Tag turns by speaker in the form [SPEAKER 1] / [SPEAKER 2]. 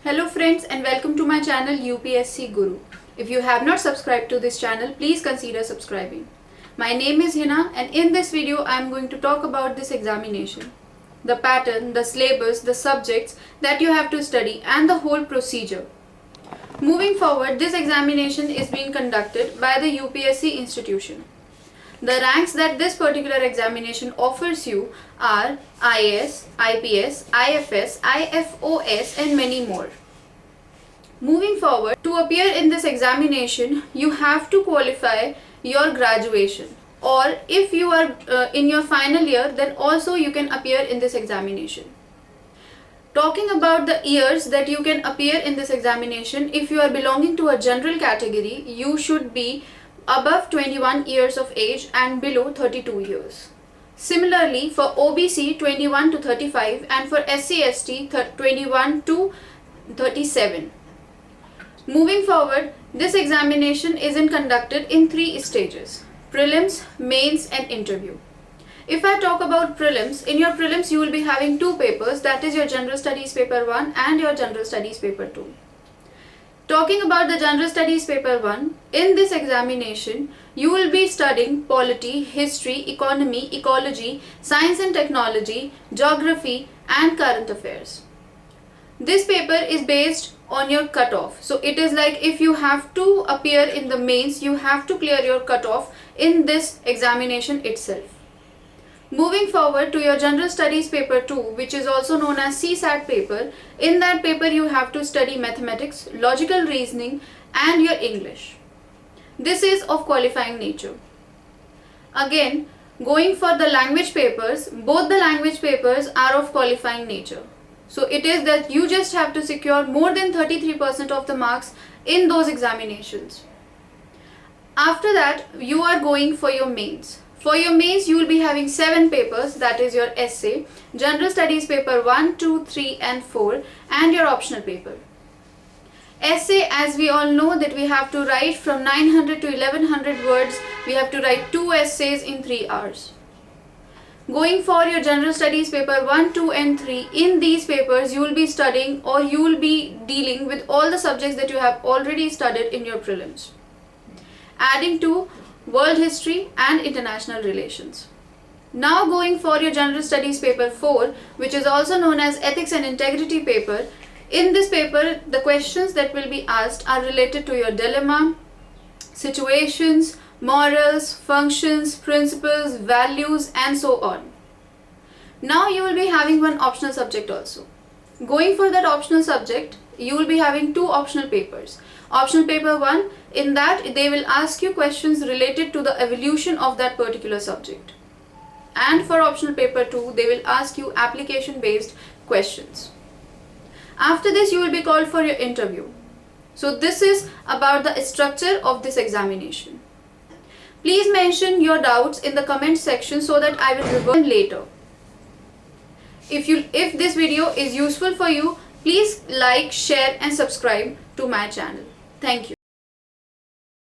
[SPEAKER 1] Hello friends and welcome to my channel UPSC Guru. If you have not subscribed to this channel, please consider subscribing. My name is Hina and in this video I am going to talk about this examination. The pattern, the syllabus, the subjects that you have to study and the whole procedure. Moving forward, this examination is being conducted by the UPSC institution. The ranks that this particular examination offers you are IAS, IPS, IFS, IFOS and many more. Moving forward, to appear in this examination, you have to qualify your graduation, or if you are in your final year, then also you can appear in this examination. Talking about the years that you can appear in this examination, if you are belonging to a general category, you should be above 21 years of age and below 32 years. Similarly, for OBC 21 to 35 and for SC/ST 21 to 37. Moving forward, this examination is conducted in 3 stages: prelims, mains and interview. If I talk about prelims, in your prelims you will be having 2 papers, that is your General Studies paper 1 and your General Studies paper 2. Talking about the General Studies paper 1, in this examination you will be studying polity, history, economy, ecology, science and technology, geography and current affairs. This paper is based on your cutoff. So it is like if you have to appear in the mains, you have to clear your cutoff in this examination itself. Moving forward to your General Studies paper 2, which is also known as CSAT paper. In that paper you have to study mathematics, logical reasoning and your English. This is of qualifying nature. Again, going for the language papers, both the language papers are of qualifying nature. So it is that you just have to secure more than 33% of the marks in those examinations. After that, you are going for your mains. For your mains, you will be having 7 papers, that is your essay, General Studies paper 1, 2, 3 and 4 and your optional paper. Essay, as we all know that we have to write from 900 to 1100 words, we have to write 2 essays in 3 hours. Going for your General Studies paper 1, 2 and 3, in these papers you will be studying or you will be dealing with all the subjects that you have already studied in your prelims, adding to world history and international relations. Now going for your General Studies paper 4, which is also known as Ethics and Integrity paper. In this paper, the questions that will be asked are related to your dilemma, situations, morals, functions, principles, values and so on. Now you will be having one optional subject also. Going for that optional subject, you will be having 2 optional papers. Optional paper 1, in that they will ask you questions related to the evolution of that particular subject. And for optional paper 2, they will ask you application based questions. After this, you will be called for your interview. So this is about the structure of this examination. Please mention your doubts in the comment section so that I will revert later. If this video is useful for you, please like, share and subscribe to my channel. Thank you.